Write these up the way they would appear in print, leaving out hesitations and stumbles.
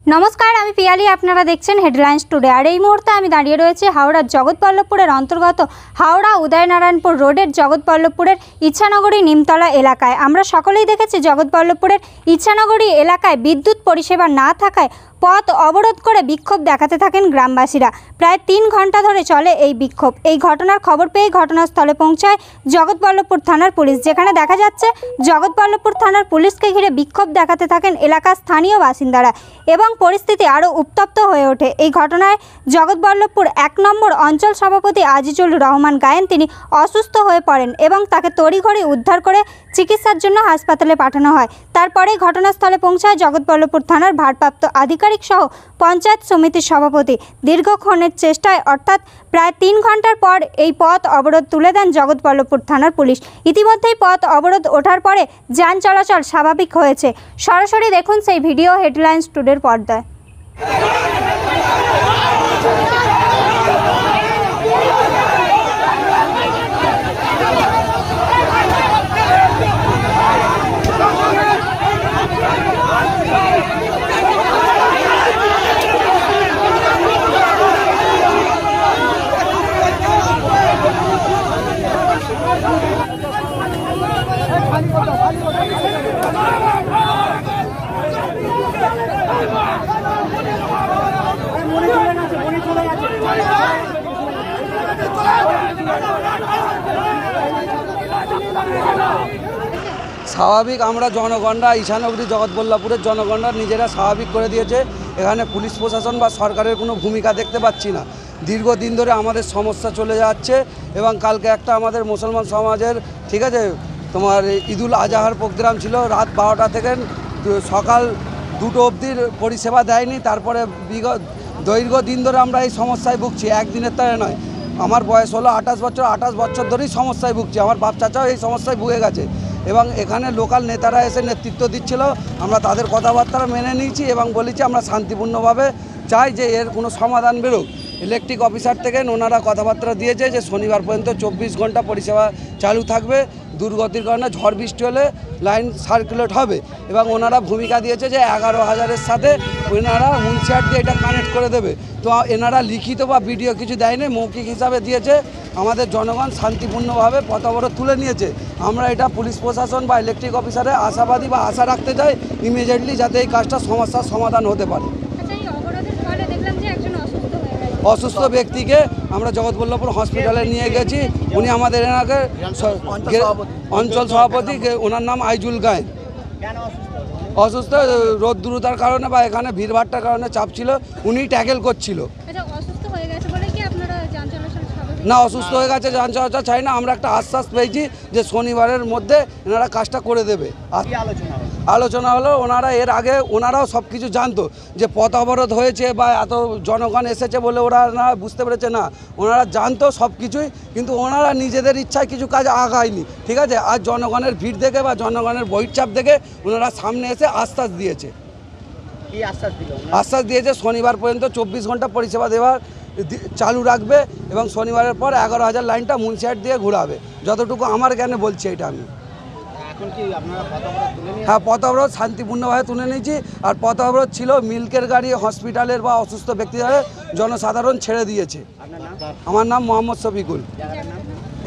नमस्कार आमी पियाली आपनारा देखছেন हेडलाइन्स टुडे और এই মুহূর্তে আমি দাঁড়িয়ে রয়েছে হাওড়ার জগৎবল্লভপুরের অন্তর্গত হাওড়া উদয়নারায়ণপুর রোডের জগৎবল্লভপুরের ইচ্ছানগরী নিমতলা এলাকায়। আমরা সকলেই দেখেছি জগৎবল্লভপুরের ইচ্ছানগরী এলাকায় বিদ্যুৎ পরিষেবা না থাকায় পথ অবরোধ করে বিক্ষোভ দেখাতে থাকেন গ্রামবাসীরা। প্রায় 3 ঘন্টা ধরে চলে এই বিক্ষোভ। এই ঘটনার খবর পেয়ে ঘটনাস্থলে পৌঁছায় জগৎবল্লভপুর থানার পুলিশ, যেখানে দেখা যাচ্ছে জগৎবল্লভপুর থানার পুলিশকে ঘিরে বিক্ষোভ দেখাতে থাকেন এলাকার স্থানীয় বাসিন্দারা এবং পরিস্থিতি আরও উত্তপ্ত হয়ে ওঠে। এই ঘটনায় জগৎবল্লভপুর 1 নম্বর অঞ্চল সভাপতি আজিজুল রহমান গায়েন তিনি অসুস্থ হয়ে পড়েন এবং তাকে তড়িঘড়ি উদ্ধার করে চিকিৎসার জন্য হাসপাতালে পাঠানো হয়। তারপরে ঘটনাস্থলে পৌঁছায় জগৎবল্লভপুর থানার ভারপ্রাপ্ত আধিকারিক সহ পঞ্চায়েত সমিতির সভাপতি। দীর্ঘক্ষণের চেষ্টায় অর্থাৎ প্রায় 3 ঘন্টার পর এই পথ অবরোধ তুলে দেন জগৎবল্লভপুর থানার পুলিশ। ইতিমধ্যেই পথ অবরোধ ওঠার পরে যান চলাচল স্বাভাবিক হয়েছে। সরাসরি দেখুন সেই ভিডিও হেডলাইন্স টুডের পর্দায়। স্বাভাবিক আমরা জনগণরা ঈশানগরী জগৎবল্লভপুরের জনগণরা নিজেরা স্বাভাবিক করে দিয়েছে। এখানে পুলিশ প্রশাসন বা সরকারের কোনো ভূমিকা দেখতে পাচ্ছি না। দীর্ঘদিন ধরে আমাদের সমস্যা চলে যাচ্ছে এবং কালকে একটা আমাদের মুসলমান সমাজের ঠিক আছে তোমার ঈদুল আজহার প্রোগ্রাম ছিল, রাত 12টা থেকে সকাল 2টো অবধির পরিষেবা দেয়নি। তারপরে দীর্ঘদিন ধরে আমরা এই সমস্যায় ভুগছি, একদিনের তারে নয়। আমার বয়স হলো 28 বছর, 28 বছর ধরেই সমস্যায় ভুগছি। আমার বাপ চাচাও এই সমস্যায় ভুগে গেছে এবং এখানে লোকাল নেতারা এসে নেতৃত্ব দিচ্ছিল। আমরা তাদের কথাবার্তা মেনে নিয়েছি এবং বলেছি আমরা শান্তিপূর্ণভাবে চাই যে এর কোনো সমাধান বেরোক। ইলেকট্রিক অফিসার থেকে ওনারা কথাবার্তা দিয়েছে যে শনিবার পর্যন্ত 24 ঘন্টা পরিষেবা চালু থাকবে। দুর্গতির কারণে ঝড় বৃষ্টি হলে লাইন সার্কুলেট হবে এবং ওনারা ভূমিকা দিয়েছে যে 11,000-এর সাথে ওনারা মুন্সিয়ার দিয়ে এটা কানেক্ট করে দেবে। তো এনারা লিখিত বা ভিডিও কিছু দেয়নি, মৌখিক হিসাবে দিয়েছে। আমাদের জনগণ শান্তিপূর্ণভাবে পথ অবরোধ তুলে নিয়েছে। আমরা এটা পুলিশ প্রশাসন বা ইলেকট্রিক অফিসারে আশাবাদী বা আশা রাখতে চাই ইমিডিয়েটলি যাতে এই কাজটা সমস্যার সমাধান হতে পারে। অসুস্থ ব্যক্তিকে আমরা জগৎবল্লভপুর হসপিটালে নিয়ে গেছি। উনি আমাদের এলাকার অঞ্চল সভাপতি, ওনার নাম আইজুল গায়েন। অসুস্থ রোদ্দুরতার কারণে বা এখানে ভিড়ভাট্টার কারণে চাপ ছিল, উনি ট্যাকেল করছিল। না, অসুস্থ হয়ে গেছে যান চলাচল চাই না। আমরা একটা আশ্বাস পেয়েছি যে শনিবারের মধ্যে এনারা কাজটা করে দেবে। আলোচনা হলো ওনারা এর আগে ওনারাও সব কিছু জানতো যে পথ অবরোধ হয়েছে বা এত জনগণ এসেছে বলে ওরা না বুঝতে পেরেছে না, ওনারা জানতো সব কিছুই, কিন্তু ওনারা নিজেদের ইচ্ছায় কিছু কাজ আগায়নি। ঠিক আছে, আর জনগণের ভিড় দেখে বা জনগণের বহির্চাপ দেখে ওনারা সামনে এসে আশ্বাস দিয়েছে। আশ্বাস দিয়েছে শনিবার পর্যন্ত 24 ঘন্টা পরিষেবা দেওয়ার চালু রাখবে এবং শনিবারের পর 11,000 লাইনটা মুন্সিয়ার দিয়ে ঘোরাবে। যতটুকু আমার জ্ঞানে বলছি এটা আমি। হ্যাঁ, পথ অবরোধ শান্তিপূর্ণভাবে তুলে নিয়েছি। আর পথ অবরোধ ছিল মিল্কের গাড়ি, হসপিটালের বা অসুস্থ ব্যক্তিদের জনসাধারণ ছেড়ে দিয়েছে। আমার নাম মোহাম্মদ শফিকুল।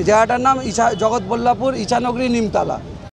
জায়গাটার নাম জগৎবল্লভপুর ঈশানগরী নিমতলা।